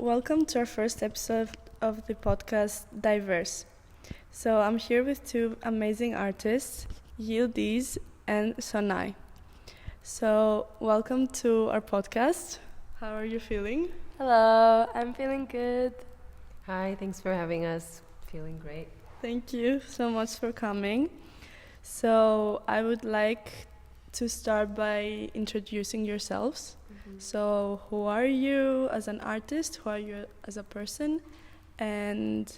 Welcome to our first episode of the podcast Diverse. So I'm here with two amazing artists, Yıldız and Sonay. So welcome to our podcast. How are you feeling? Hello, I'm feeling good. Hi, thanks for having us. Feeling great. Thank you so much for coming. So I would like to start by introducing yourselves. So who are you as an artist? Who are you as a person? And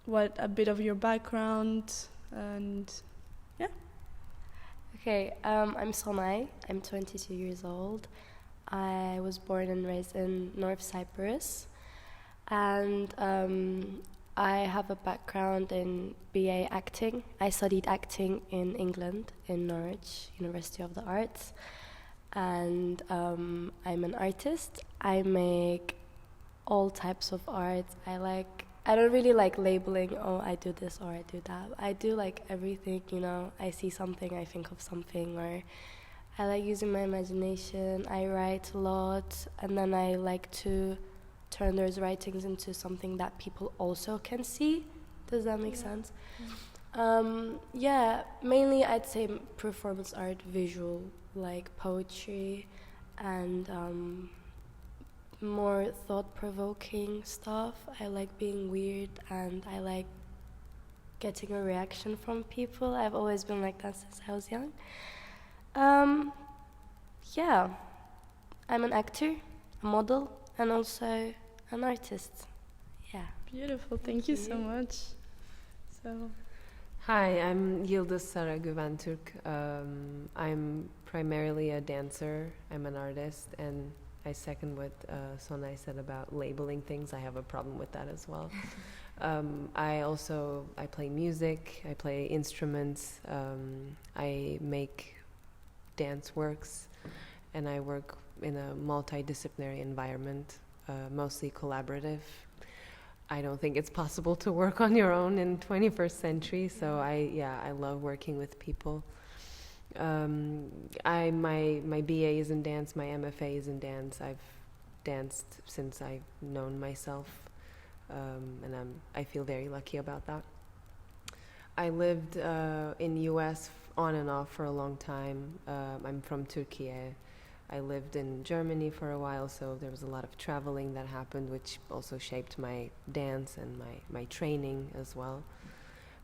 what a bit of your background and yeah. Okay, I'm Sonay. I'm 22 years old. I was born and raised in North Cyprus. And I have a background in BA acting. I studied acting in England, in Norwich, University of the Arts. And I'm an artist. I make all types of art. I don't really like labeling, I do this or I do that. I do like everything, I see something, I think of something, or I like using my imagination. I write a lot, and then I like to turn those writings into something that people also can see. Does that make sense? Mainly I'd say performance art, visual, like poetry, and more thought-provoking stuff. I like being weird, and I like getting a reaction from people. I've always been like that since I was young. I'm an actor, a model, and also an artist. Yeah. Beautiful. Thank you so much. So Hi, I'm Yıldız Güventürk. I'm primarily a dancer. I'm an artist, and I second what Sonay said about labeling things. I have a problem with that as well. I play music. I play instruments. I make dance works, and I work in a multidisciplinary environment, mostly collaborative. I don't think it's possible to work on your own in 21st century, so I love working with people. My BA is in dance, my MFA is in dance. I've danced since I've known myself, and I feel very lucky about that. I lived in US on and off for a long time. I'm from Turkey. I lived in Germany for a while, so there was a lot of traveling that happened, which also shaped my dance and my training as well.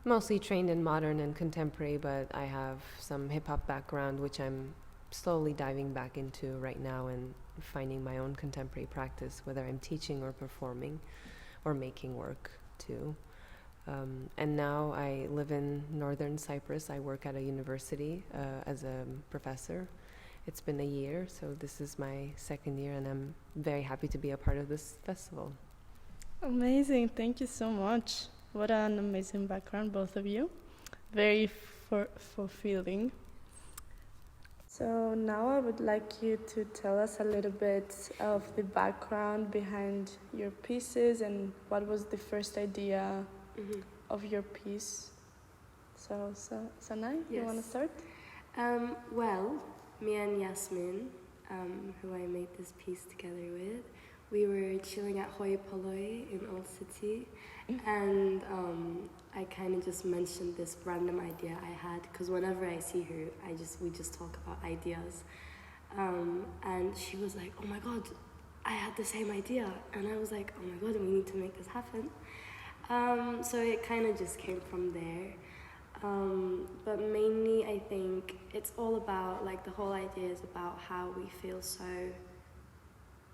Mostly trained in modern and contemporary, but I have some hip-hop background, which I'm slowly diving back into right now and finding my own contemporary practice, whether I'm teaching or performing or making work too. And now I live in northern Cyprus. I work at a university as a professor. It's been a year, so this is my second year, and I'm very happy to be a part of this festival. amazing. Thank you so much. What an amazing background, both of you. Very fulfilling. So now I would like you to tell us a little bit of the background behind your pieces and what was the first idea of your piece. So Sonay, you want to start? Me and Yasmin, who I made this piece together with, we were chilling at Hoi Polloi in Old City, and I kind of just mentioned this random idea I had, because whenever I see her, we just talk about ideas, and she was like, "Oh my God, I had the same idea," and I was like, "Oh my God, we need to make this happen." So it kind of just came from there. But mainly I think it's all about, like, the whole idea is about how we feel so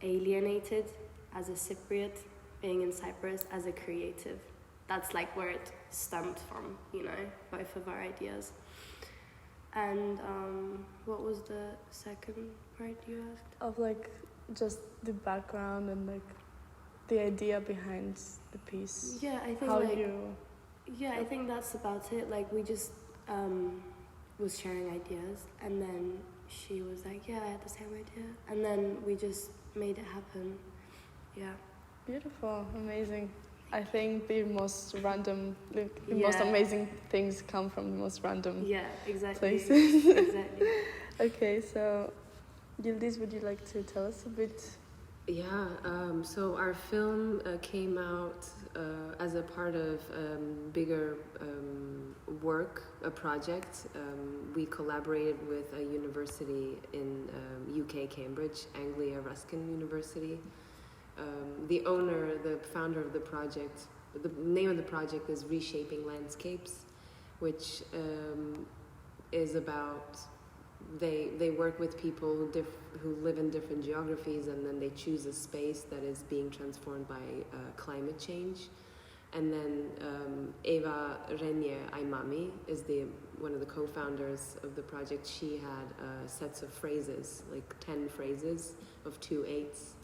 alienated as a Cypriot, being in Cyprus, as a creative. That's like where it stemmed from, both of our ideas. And what was the second part you asked? Of like just the background and like the idea behind the piece. Yeah, I think I think that's about it. Like, we just was sharing ideas, and then she was like, "Yeah, I had the same idea," and then we just made it happen. Yeah. Beautiful, amazing. I think the most amazing things come from the most random places. Exactly. Okay, so Yıldız, would you like to tell us a bit Yeah, so our film came out as a part of bigger work, a project. We collaborated with a university in UK, Cambridge, Anglia Ruskin University. The owner, the founder of the project, the name of the project is Reshaping Landscapes, which is about they work with people who live in different geographies, and then they choose a space that is being transformed by climate change. And then Eva Renier Aimami is one of the co-founders of the project. She had sets of phrases, like 10 phrases of 2/8.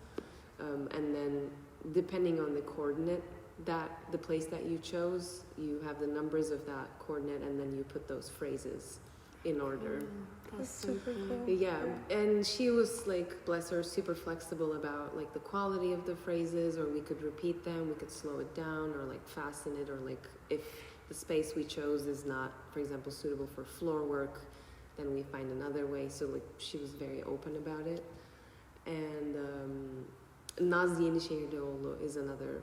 And then depending on the coordinate, the place that you chose, you have the numbers of that coordinate, and then you put those phrases in order. That's super cool. Yeah, and she was like, bless her, super flexible about like the quality of the phrases, or we could repeat them, we could slow it down, or like fasten it, or like if the space we chose is not, for example, suitable for floor work, then we find another way. So like she was very open about it. And Naz Yenişehirlioğlu is another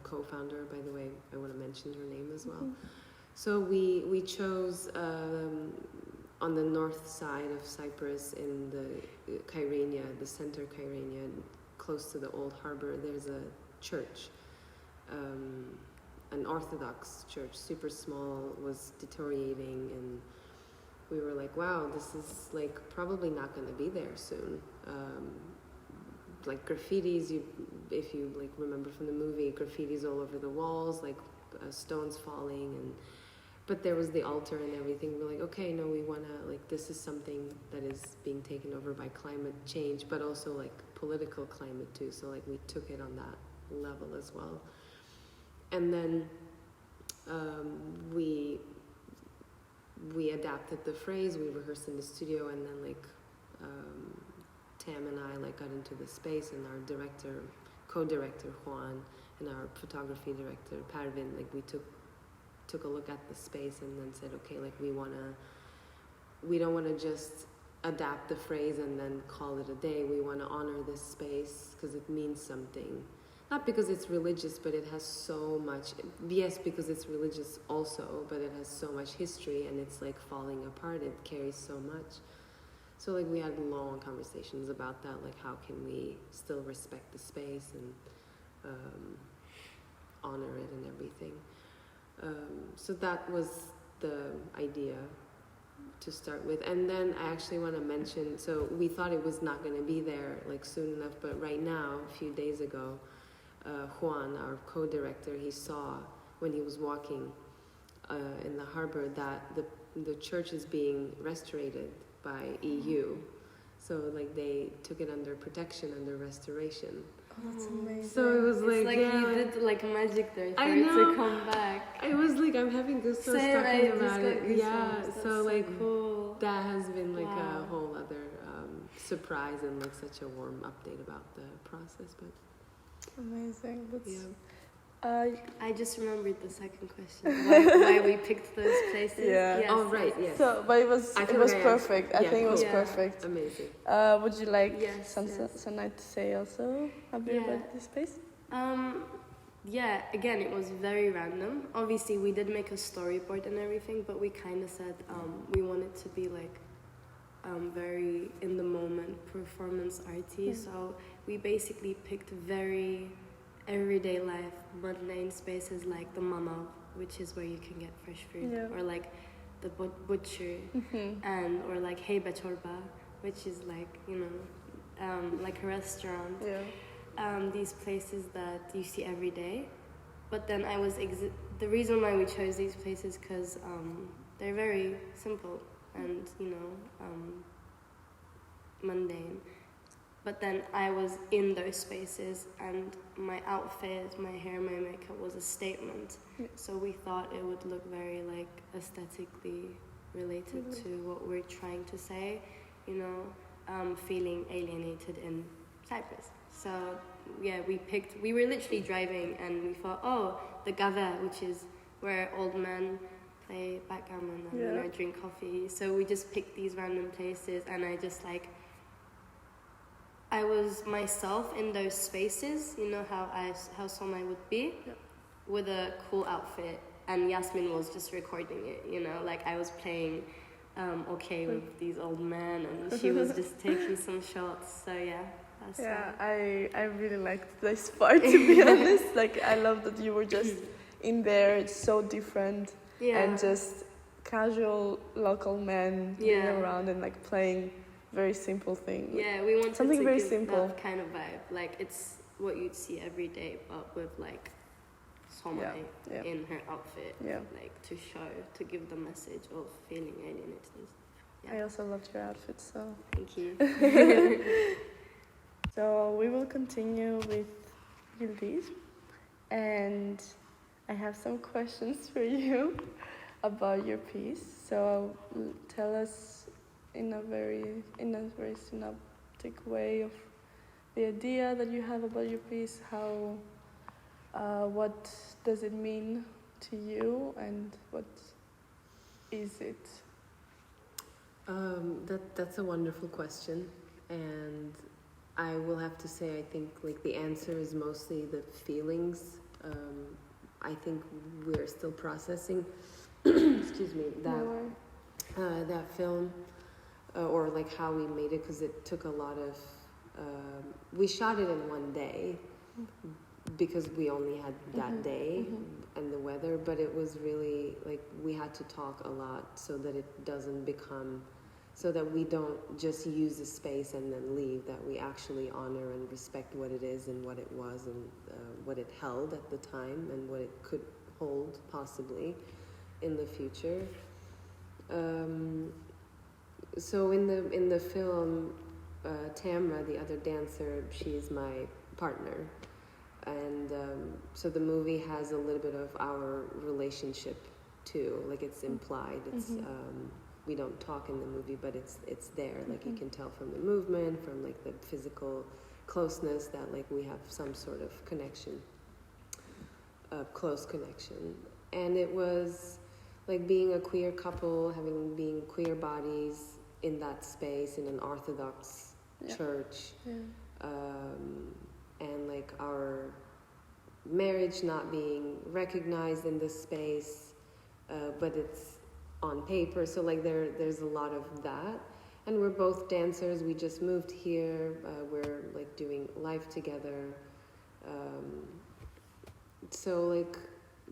co-founder, by the way. I want to mention her name as well. So we chose on the north side of Cyprus, in the Kyrenia, the center Kyrenia, close to the old harbor. There's a church, an Orthodox church, super small, was deteriorating, and we were like, wow, this is like probably not going to be there soon. Like graffitis, if you like remember from the movie, graffitis all over the walls, like stones falling, but there was the altar and everything. We're like, okay, no, we want to, like, this is something that is being taken over by climate change, but also like political climate too. So like we took it on that level as well. And then we adapted the phrase, we rehearsed in the studio, and then like Tam and I like got into the space, and our director, co-director Juan, and our photography director Parvin, like we took a look at the space and then said, okay, like we don't want to just adapt the phrase and then call it a day. We want to honor this space because it means something. Not because it's religious, but it has so much, yes, because it's religious also, but it has so much history, and it's like falling apart. It carries so much. So like we had long conversations about that, like how can we still respect the space and honor it and everything. So that was the idea to start with. And then I actually want to mention, so we thought it was not going to be there like soon enough, but right now, a few days ago, Juan, our co-director, he saw when he was walking in the harbor that the church is being restorated by EU. So like they took it under protection, under restoration. Oh, that's amazing. So it was It's like, you did like magic there for I it know. to come back. I was like, I'm having goosebumps talking about it. Yeah, That's so like cool. that has been like Wow. a whole other surprise, and like such a warm update about the process. But Amazing. That's, yeah. I just remembered the second question. Why we picked those places. Yeah. Yes, Oh right, yes. So, but it was perfect. I Yeah, think it was cool. perfect. Amazing. Would you like Yes, yes. Sonay to say also a bit Yeah. about this space? Yeah, again, it was very random. Obviously, we did make a storyboard and everything, but we kind of said we wanted to be like very in the moment performance arty. So we basically picked very everyday life, mundane spaces like the mama, which is where you can get fresh food, or like the butcher, and or like Heybe Çorba, which is like, you know, like a restaurant. Yeah. These places that you see every day. But then the reason why we chose these places because they're very simple and, you know, mundane. But then I was in those spaces, and my outfit, my hair, my makeup was a statement. Yeah. So we thought it would look very like aesthetically related to what we're trying to say, you know, feeling alienated in Cyprus. So yeah, we were literally driving and we thought, oh, the gave, which is where old men play backgammon and, you know, drink coffee. So we just picked these random places, and I just like I was myself in those spaces, you know how Sonay would be, with a cool outfit, and Yasmin was just recording it, you know, like I was playing with these old men, and she was just taking some shots. So yeah, that's I really liked this part, to be honest. Like, I love that you were just in there. It's so different, and just casual local men being around and like playing very simple thing. Yeah, we wanted something to very give simple. that kind of vibe. Like, it's what you'd see every day, but with like Sonay in her outfit, like to show, to give the message of feeling alienated. I also loved your outfit, so thank you. So we will continue with Yıldız, and I have some questions for you about your piece. So tell us in a very synoptic way of the idea that you have about your piece. How, what does it mean to you, and what is it? That's a wonderful question, and I will have to say, I think like the answer is mostly the feelings. I think we're still processing, excuse me, that film, or like how we made it, because it took a lot of. We shot it in one day, because we only had that day and the weather, but it was really like we had to talk a lot so that it doesn't become, so that we don't just use the space and then leave, that we actually honor and respect what it is and what it was, and what it held at the time and what it could hold possibly in the future. So in the film, Tamra, the other dancer, she's my partner. And so the movie has a little bit of our relationship too, like it's implied. It's we don't talk in the movie, but it's there. Like you can tell from the movement, from like the physical closeness, that like we have some sort of connection, close connection. And it was like being a queer couple, being queer bodies in that space, in an Orthodox church. And like our marriage not being recognized in this space, but it's on paper. So like there's a lot of that. And we're both dancers. We just moved here. We're like doing life together. So like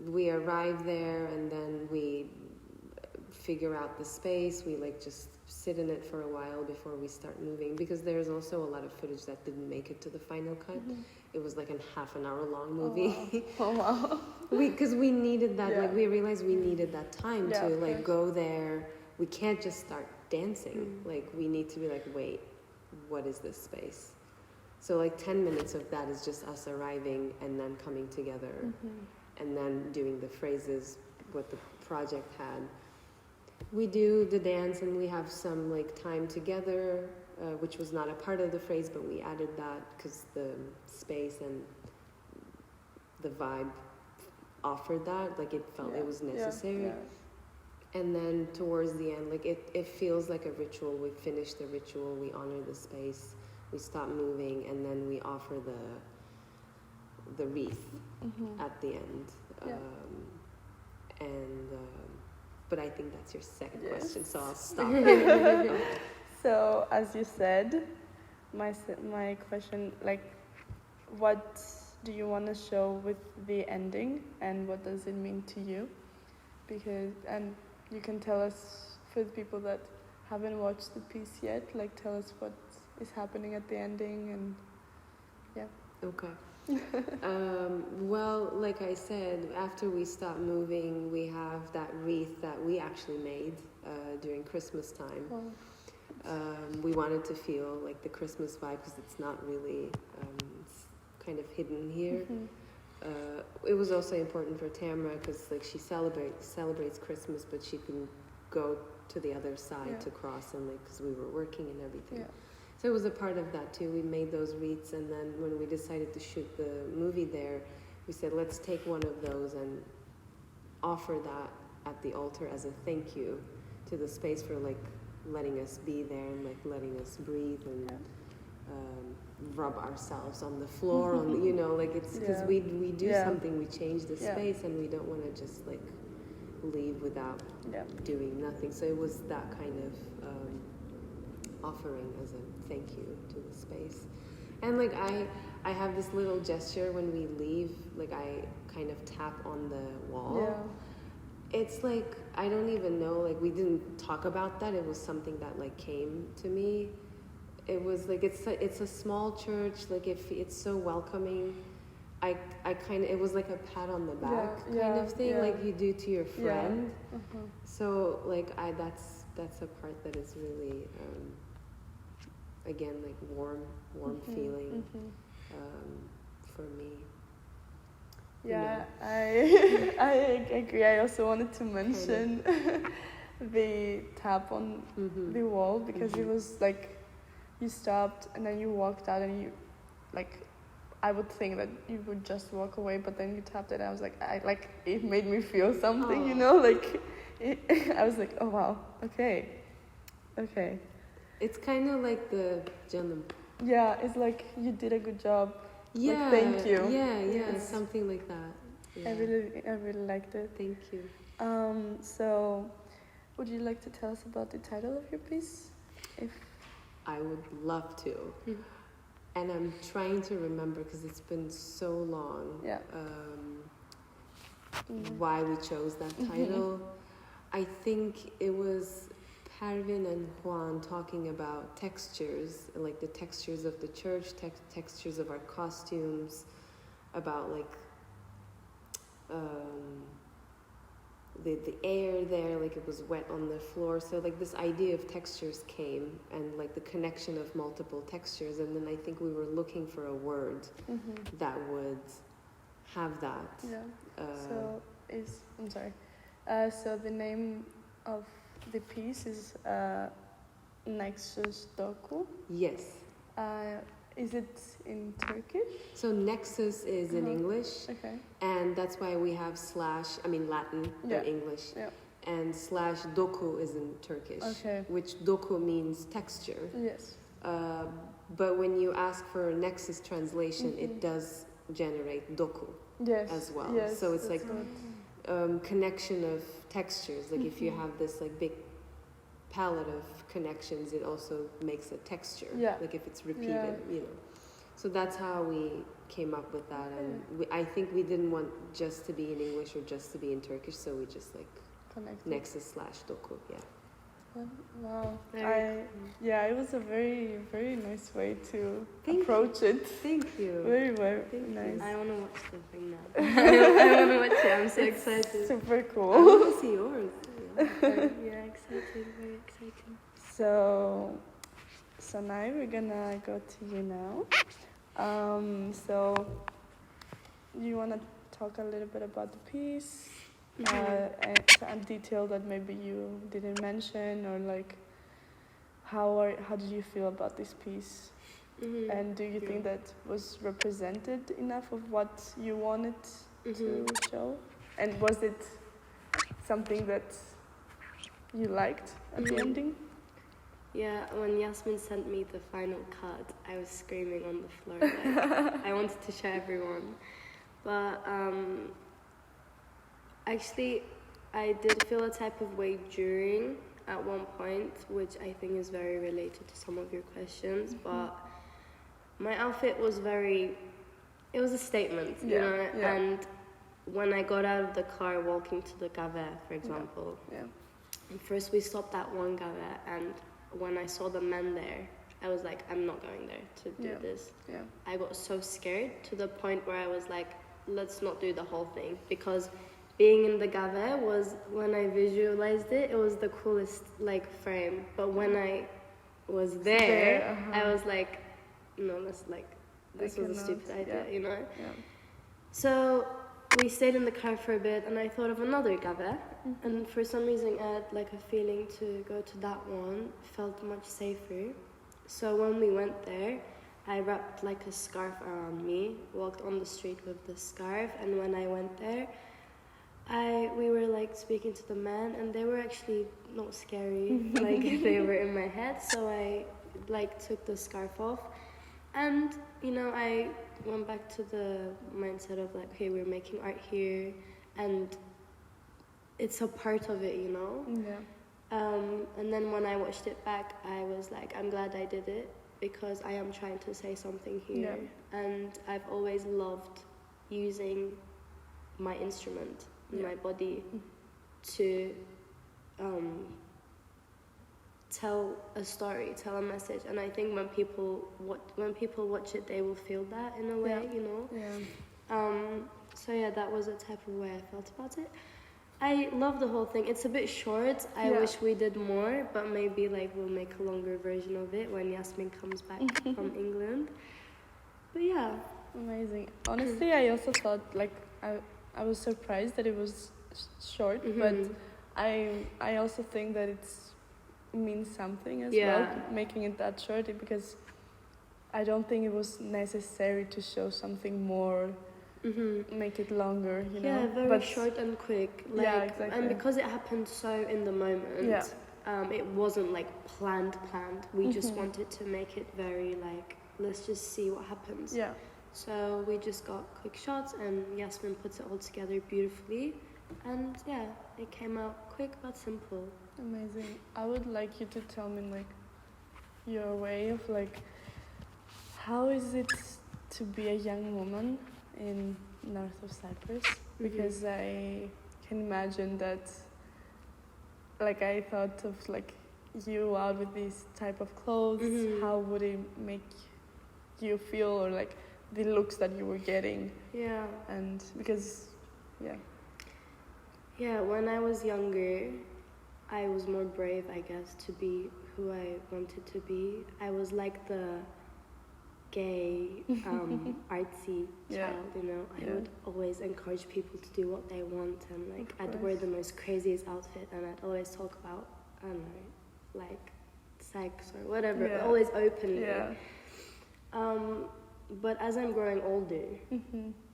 we arrive there, and then we figure out the space. We like just sit in it for a while before we start moving, because there's also a lot of footage that didn't make it to the final cut. It was like a half an hour long movie. Oh wow. Because we needed that, like we realized we needed that time to like go there. We can't just start dancing. Like we need to be like, wait, what is this space? So like 10 minutes of that is just us arriving and then coming together, and then doing the phrases, what the project had. We do the dance, and we have some like time together, which was not a part of the phrase, but we added that because the space and the vibe offered that. Like it felt it was necessary. And then towards the end, like it feels like a ritual. We finish the ritual, we honor the space, we stop moving, and then we offer the wreath at the end. But I think that's your second question, so I'll stop. So, as you said, my question, like, what do you want to show with the ending, and what does it mean to you? Because, and you can tell us, for the people that haven't watched the piece yet, like, tell us what is happening at the ending, and Okay. Well, like I said, after we stop moving, we have that wreath that we actually made during Christmas time. We wanted to feel like the Christmas vibe, because it's not really, it's kind of hidden here. It was also important for Tamra, because like she celebrates Christmas, but she couldn't go to the other side to cross, and like because we were working and everything. So it was a part of that too. We made those wreaths, and then when we decided to shoot the movie there, we said, let's take one of those and offer that at the altar as a thank you to the space for like letting us be there and like letting us breathe, and rub ourselves on the floor, on you know, like it's because we do something, we change the space, and we don't want to just like leave without doing nothing. So it was that kind of offering as a thank you to the space. And like I have this little gesture when we leave, like I kind of tap on the wall. It's like, I don't even know, like we didn't talk about that. It was something that like came to me. It was like, it's a small church, like if it's so welcoming. I kind of, it was like a pat on the back kind of thing, like you do to your friend. So like that's a part that is really, again, like warm feeling for me. Yeah, I agree. I also wanted to mention the tap on the wall, because it was like you stopped and then you walked out, and you like, I would think that you would just walk away, but then you tapped it and I was like, it made me feel something, you know, like I was like, oh wow, okay. It's kind of like the janım. Yeah, it's like you did a good job. Yeah, like, thank you. Yeah, something like that. Yeah. I really liked it. Thank you. So, would you like to tell us about the title of your piece? I would love to. And I'm trying to remember, because it's been so long. Why we chose that title. I think it was Pervin and Juan talking about textures, like the textures of the church, textures of our costumes, about like the air there, like it was wet on the floor. So like this idea of textures came, and like the connection of multiple textures. And then I think we were looking for a word that would have that. So the name of the piece is Nexus Doku. Yes. Is it in Turkish? So Nexus is in English. Okay. And that's why we have Latin, or English. Yeah. And /doku is in Turkish. Okay. Which doku means texture. Yes. But when you ask for a Nexus translation, it does generate doku as well. Yes, so it's like connection of textures. Like if you have this like big palette of connections, it also makes a texture. Yeah. Like if it's repeated, you know. So that's how we came up with that, and I think we didn't want just to be in English or just to be in Turkish, so we just like connected. Nexus/doku. Yeah. Wow. It was a very, very nice way to approach it. Thank you. Very, very nice. I want to watch the thing now. I want to watch it. I'm so excited. Super cool. I want to see yours. Exciting. Very exciting. So, Sonay, we're gonna go to you now. So, you wanna talk a little bit about the piece? And detail that maybe you didn't mention, or like how did you feel about this piece, and do you think that was represented enough of what you wanted to show, and was it something that you liked at the ending? Yeah, when Yasmin sent me the final cut, I was screaming on the floor, like I wanted to show everyone, but actually, I did feel a type of way during at one point, which I think is very related to some of your questions, but my outfit was it was a statement, you know, and when I got out of the car walking to the gave, for example, first we stopped at one gave, and when I saw the men there, I was like, I'm not going there to do this. Yeah. I got so scared to the point where I was like, let's not do the whole thing, because being in the gave was, when I visualized it, it was the coolest like frame. But when I was there, I was like, no, this was a stupid idea, you know? Yeah. So we stayed in the car for a bit, and I thought of another gave, and for some reason I had like a feeling to go to that one, felt much safer. So when we went there, I wrapped like a scarf around me, walked on the street with the scarf, and when I went there, we were like speaking to the men, and they were actually not scary, like they were in my head. So I like took the scarf off, And, you know, I went back to the mindset of like, okay, we're making art here and it's a part of it, you know? Yeah. And then when I watched it back, I was like, I'm glad I did it because I am trying to say something here. Yeah. And I've always loved using my instrument, my body, to tell a story, tell a message. And I think when people watch it, they will feel that in a way, you know? Yeah. So yeah, that was the type of way I felt about it. I love the whole thing. It's a bit short. I wish we did more, but maybe like we'll make a longer version of it when Yasmin comes back from England. But yeah. Amazing. Honestly, I also thought like I was surprised that it was short, but I also think that it means something as well, making it that short, because I don't think it was necessary to show something more. Make it longer, you know. Yeah, very short and quick. Like, yeah, exactly. And because it happened so in the moment, it wasn't like planned. We just wanted to make it very like, let's just see what happens. Yeah. So we just got quick shots and Yasmin puts it all together beautifully. And yeah, it came out quick but simple. Amazing. I would like you to tell me like your way of like, how is it to be a young woman in north of Cyprus, because I can imagine that, like, I thought of like you out with these type of clothes, how would it make you feel, or like the looks that you were getting? Yeah. And because when I was younger, I was more brave, I guess, to be who I wanted to be. I was like the gay, artsy child, you know. I would always encourage people to do what they want, and like I'd wear the most craziest outfit, and I'd always talk about, I don't know, like sex or whatever, always openly. But as I'm growing older,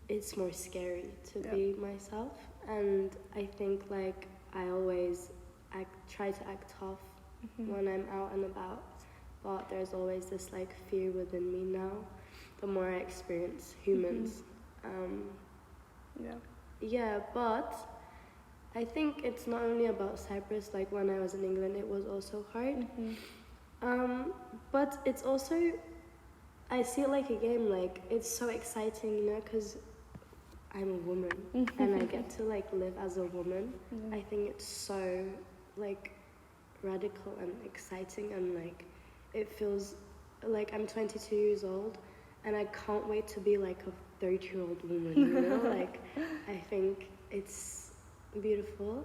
it's more scary to be myself, and I think like I always try to act tough when I'm out and about. But there's always this like fear within me now, the more I experience humans. But I think it's not only about Cyprus. Like when I was in England, it was also hard. But it's also, I see it like a game. Like it's so exciting, you know, because I'm a woman and I get to like live as a woman. I think it's so like radical and exciting, and like it feels like I'm 22 years old and I can't wait to be like a 30-year-old woman, you know? Like, I think it's beautiful.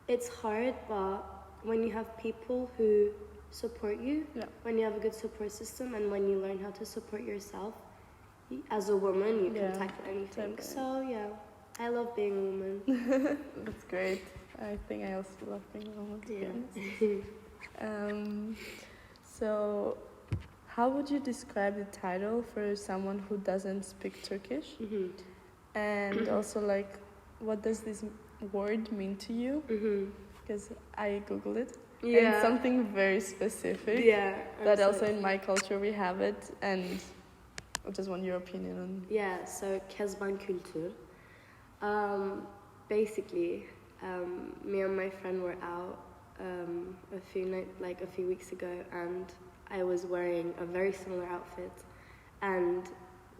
It's hard, but when you have people who support you, when you have a good support system, and when you learn how to support yourself, as a woman, you can tackle anything. So, yeah, I love being a woman. That's great. I think I also love being a woman, to be honest. So, how would you describe the title for someone who doesn't speak Turkish? And also, like, what does this word mean to you? Because I Googled it. And it's something very specific. That also in my culture we have it. And I just want your opinion on. Yeah, so Kezban kültür. Basically, me and my friend were out a few weeks ago, and I was wearing a very similar outfit, and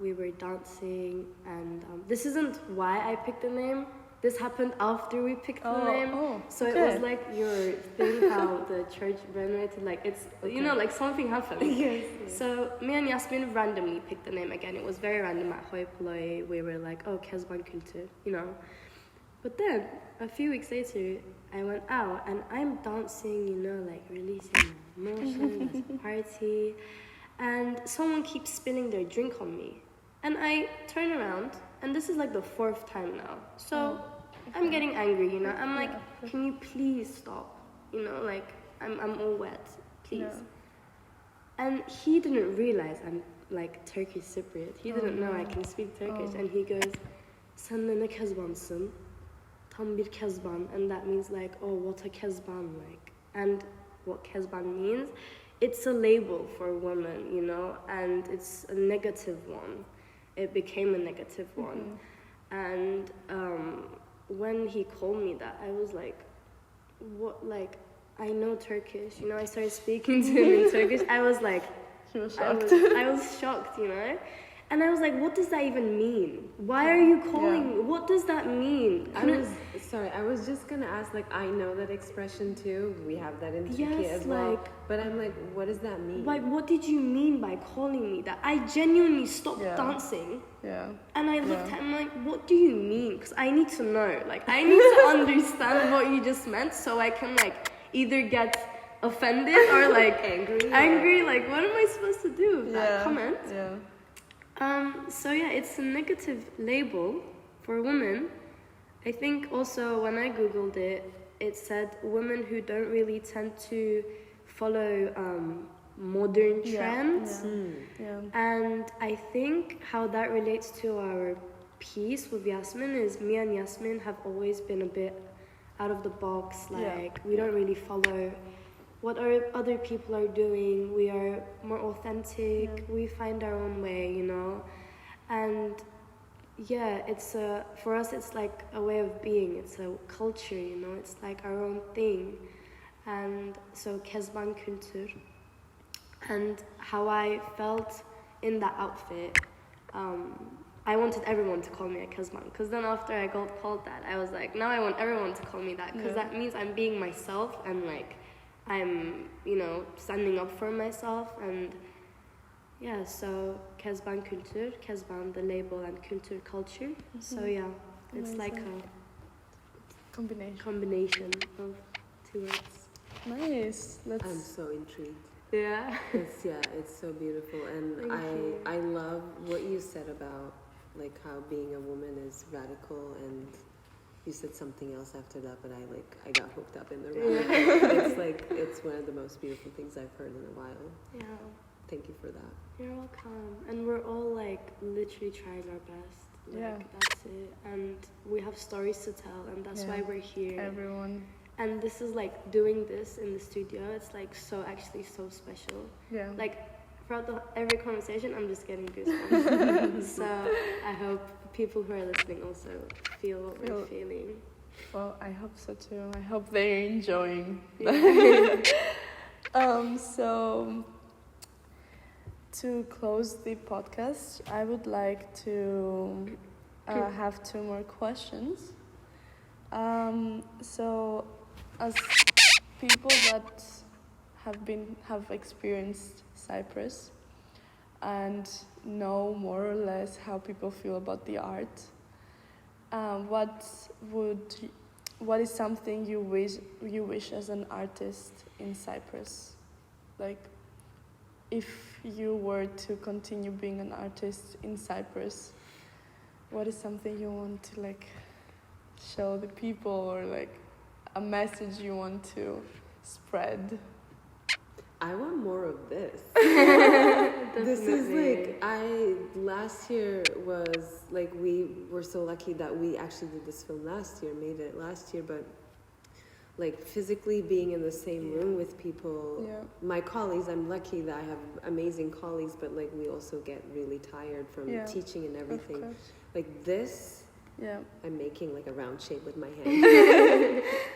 we were dancing, and this isn't why I picked the name. This happened after we picked the name. So it was like your thing, how the church renovated, like it's, you know, like something happened. So me and Yasmin randomly picked the name again. It was very random at Hoi Polloi. We were like, oh, Kezban kültür, you know. But then, a few weeks later, I went out and I'm dancing, you know, like releasing my emotions, as a party. And someone keeps spilling their drink on me. And I turn around, and this is like the 4th time now. So I'm getting angry, you know. I'm like, can you please stop? You know, like, I'm all wet, please. And he didn't realize I'm like Turkish Cypriot. He didn't know I can speak Turkish. And he goes, sen de ne kezbansın? Tam bir kezban. And that means like, oh, what a kezban, like. And what kezban means it's a label for women, you know, and it's a negative one. It became a negative one. And when he called me that, I was like, what, like, I know Turkish, you know, I started speaking to him in Turkish. I was like, She was shocked. I was shocked, you know? And I was like, what does that even mean? Why are you calling me? What does that mean? I was just gonna ask, like, I know that expression too. We have that in Turkey as well. Like, but I'm like, what does that mean? Like, what did you mean by calling me that? I genuinely stopped dancing. Yeah. And I looked at him like, what do you mean? Because I need to know. Like, I need to understand what you just meant so I can, like, either get offended or, like, angry. Like, what am I supposed to do with that comment? Yeah. So yeah, it's a negative label for women. I think also when I googled it, it said women who don't really tend to follow modern trends. And I think how that relates to our piece with Yasmin is me and Yasmin have always been a bit out of the box. Like we don't really follow what other people are doing. We are more authentic. We find our own way, you know. And yeah, for us it's like a way of being. It's a culture, you know. It's like our own thing. And so Kezban Kültür. And how I felt in that outfit, I wanted everyone to call me a Kezban. Because then after I got called that, I was like, now I want everyone to call me that. Because that means I'm being myself and like I'm, you know, standing up for myself. And yeah, so Kezban Kültür, Kezban the label, and Kültür culture. So yeah, it's like a combination of two words. Nice. I'm so intrigued. Yeah. It's so beautiful, and I love what you said about like how being a woman is radical, and you said something else after that, but I got hooked up in the radical. It's one of the most beautiful things I've heard in a while. Yeah. Thank you for that. You're welcome. And we're all like literally trying our best. That's it. And we have stories to tell, and that's why we're here. Everyone. And this is like doing this in the studio. It's like so special. Yeah. Like throughout every conversation, I'm just getting goosebumps. So I hope people who are listening also feel what we're feeling. Well, I hope so too. I hope they're enjoying. So to close the podcast, I would like to have two more questions. So as people that have experienced Cyprus and know more or less how people feel about the art, what is something you wish as an artist in Cyprus? Like, if you were to continue being an artist in Cyprus, what is something you want to like show the people, or like a message you want to spread? I want more of this. This is like, last year was like, we were so lucky that we actually did this film made it last year, but like physically being in the same room with people, my colleagues, I'm lucky that I have amazing colleagues, but like we also get really tired from teaching and everything. Like this, I'm making like a round shape with my hand,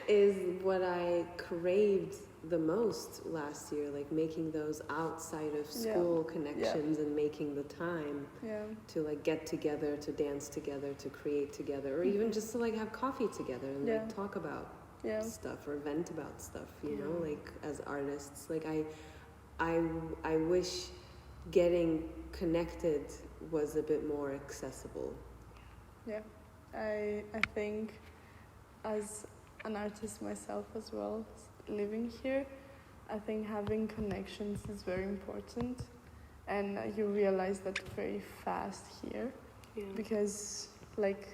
is what I craved the most last year, like making those outside of school connections and making the time to like get together, to dance together, to create together, or even just to like have coffee together and like talk about stuff or vent about stuff, you know, like as artists. Like I wish getting connected was a bit more accessible. Yeah, I think as an artist myself as well, living here, I think having connections is very important, and you realize that very fast here, because like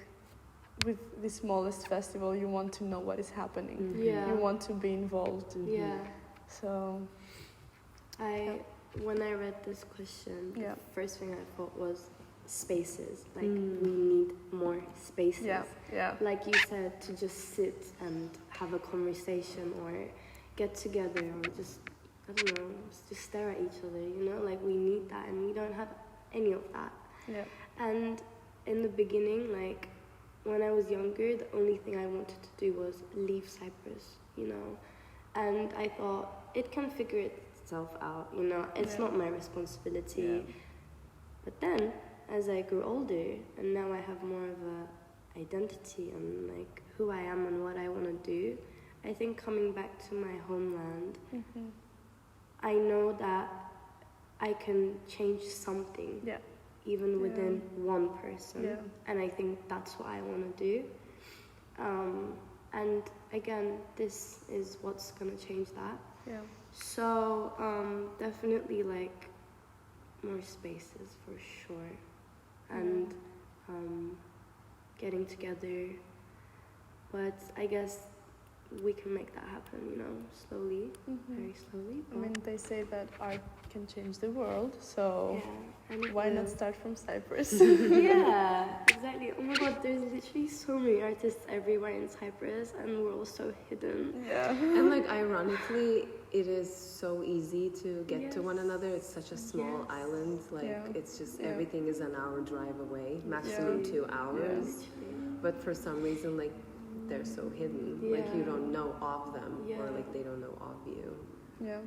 with the smallest festival, you want to know what is happening. You want to be involved. So when I read this question, the first thing I thought was spaces. Like we need more spaces. Like you said, to just sit and have a conversation or get together or just I don't know, just stare at each other, you know? Like, we need that, and we don't have any of that. Yeah. And in the beginning, like, when I was younger, the only thing I wanted to do was leave Cyprus, you know? And I thought, it can figure itself out, you know? It's not my responsibility. Yeah. But then, as I grew older, and now I have more of a identity and, like, who I am and what I want to do, I think coming back to my homeland, I know that I can change something. Yeah. Even within one person. Yeah. And I think that's what I want to do. And again, this is what's going to change that. Yeah. So definitely like more spaces for sure. And getting together. But I guess we can make that happen, you know, slowly, very slowly. I mean, they say that art can change the world, so why not start from Cyprus? Yeah, exactly. Oh my god, there's literally so many artists everywhere in Cyprus, and we're all so hidden. Yeah. And like, ironically, it is so easy to get to one another. It's such a small island. Like, it's just everything is an hour drive away, maximum 2 hours. But for some reason, like, they're so hidden. Like, you don't know of them, or like they don't know of you. Yeah.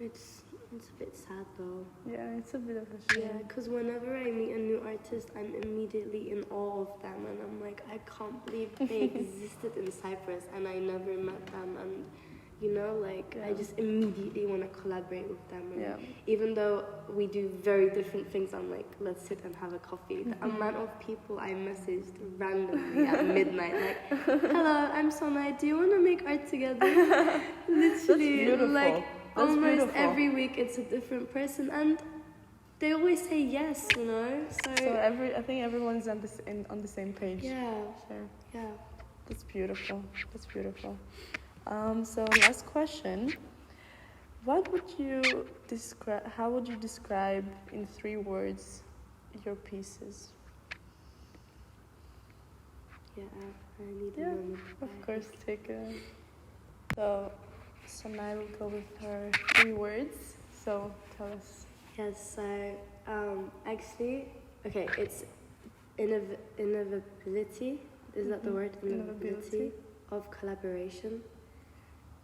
It's a bit sad though. Yeah, it's a bit of a shame. Yeah, because whenever I meet a new artist, I'm immediately in awe of them, and I'm like, I can't believe they existed in Cyprus, and I never met them, and you know, like, I just immediately want to collaborate with them. And even though we do very different things, I'm like, let's sit and have a coffee. The amount of people I messaged randomly at midnight, like, hello, I'm Sonay, do you want to make art together? Literally, like, almost every week it's a different person, and they always say yes, you know. So I think everyone's on the same page. Yeah. Sure. Yeah. That's beautiful. That's beautiful. So last question. What would you describe? How would you describe in 3 words your pieces? Yeah, I need a moment. Of course, take a. So Sonay will go with her 3 words. So tell us. Yes. So actually, okay, it's inevitability. Is that the word? Inevitability of collaboration.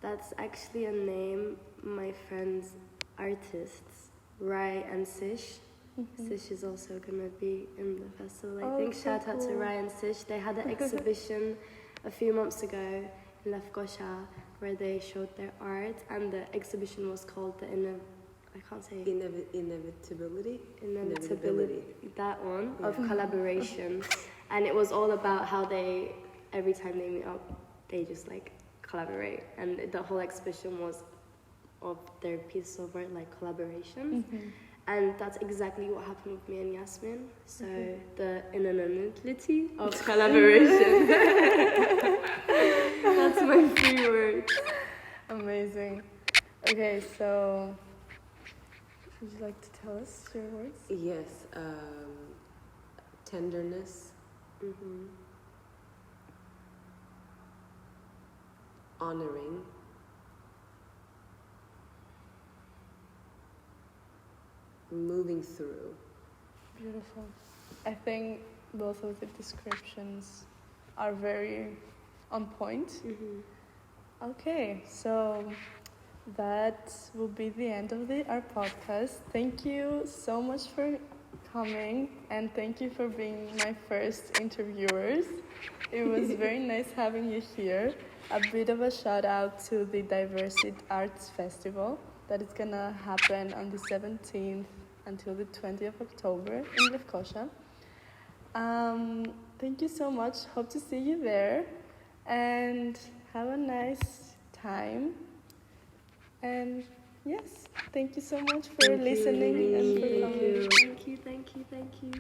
That's actually a name my friends, artists, Rai and Sish. Sish is also going to be in the festival, I think. Shout out to Rai and Sish. They had an exhibition a few months ago in Lefkoşa where they showed their art, and the exhibition was called the Inevitability. That one, of collaboration. And it was all about how they, every time they meet up, they just like collaborate, and the whole exhibition was of their piece of art, like collaborations. And that's exactly what happened with me and Yasmin. So the inevitability of collaboration. That's my 3 words. Amazing. Okay, so would you like to tell us your words? Yes. Tenderness. Honoring. Moving through. Beautiful. I think both of the descriptions are very on point. Okay, so that will be the end of our podcast. Thank you so much for coming, and thank you for being my first interviewers. It was very nice having you here. A bit of a shout out to the Diversity Arts Festival that is gonna happen on the 17th until the 20th of October in Lefkoşa. Thank you so much. Hope to see you there, and have a nice time. And yes, thank you so much for listening and for coming. Thank you.